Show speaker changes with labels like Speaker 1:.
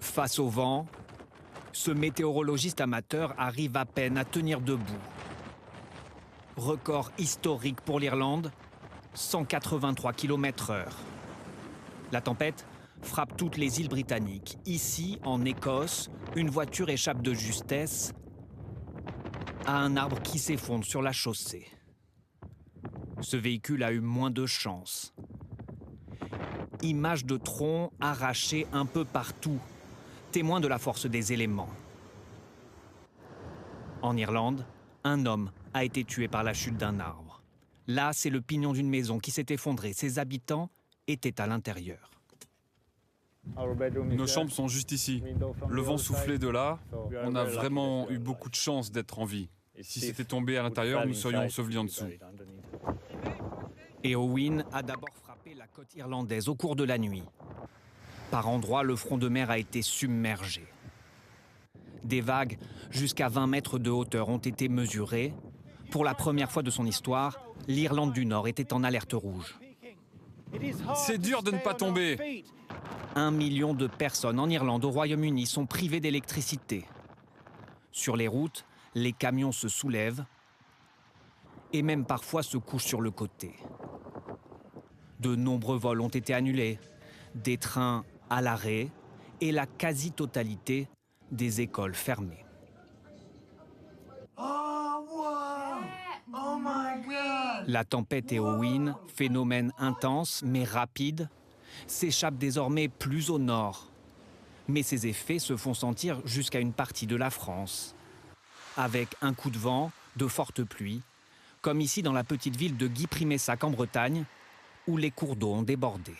Speaker 1: Face au vent, ce météorologiste amateur arrive à peine à tenir debout. Record historique pour l'Irlande, 183 km/h. La tempête frappe toutes les îles britanniques. Ici, en Écosse, une voiture échappe de justesse à un arbre qui s'effondre sur la chaussée. Ce véhicule a eu moins de chance. Images de troncs arrachés un peu partout, témoin de la force des éléments. En Irlande, un homme a été tué par la chute d'un arbre. Là, c'est le pignon d'une maison qui s'est effondré. Ses habitants étaient à l'intérieur.
Speaker 2: Nos chambres sont juste ici. Le vent soufflait de là. On a vraiment eu beaucoup de chance d'être en vie. Si c'était tombé à l'intérieur, nous serions ensevelis en dessous.
Speaker 1: Et Owen a d'abord frappé la côte irlandaise au cours de la nuit. Par endroits, le front de mer a été submergé. Des vagues jusqu'à 20 mètres de hauteur ont été mesurées. Pour la première fois de son histoire, l'Irlande du Nord était en alerte rouge.
Speaker 2: C'est dur de ne pas tomber.
Speaker 1: 1 million de personnes en Irlande, au Royaume-Uni, sont privées d'électricité. Sur les routes, les camions se soulèvent et même parfois se couchent sur le côté. De nombreux vols ont été annulés, des trains à l'arrêt et la quasi-totalité des écoles fermées. La tempête Éowyn, phénomène intense mais rapide, s'échappe désormais plus au nord. Mais ses effets se font sentir jusqu'à une partie de la France. Avec un coup de vent, de fortes pluies, comme ici dans la petite ville de Guy-Primessac en Bretagne, où les cours d'eau ont débordé.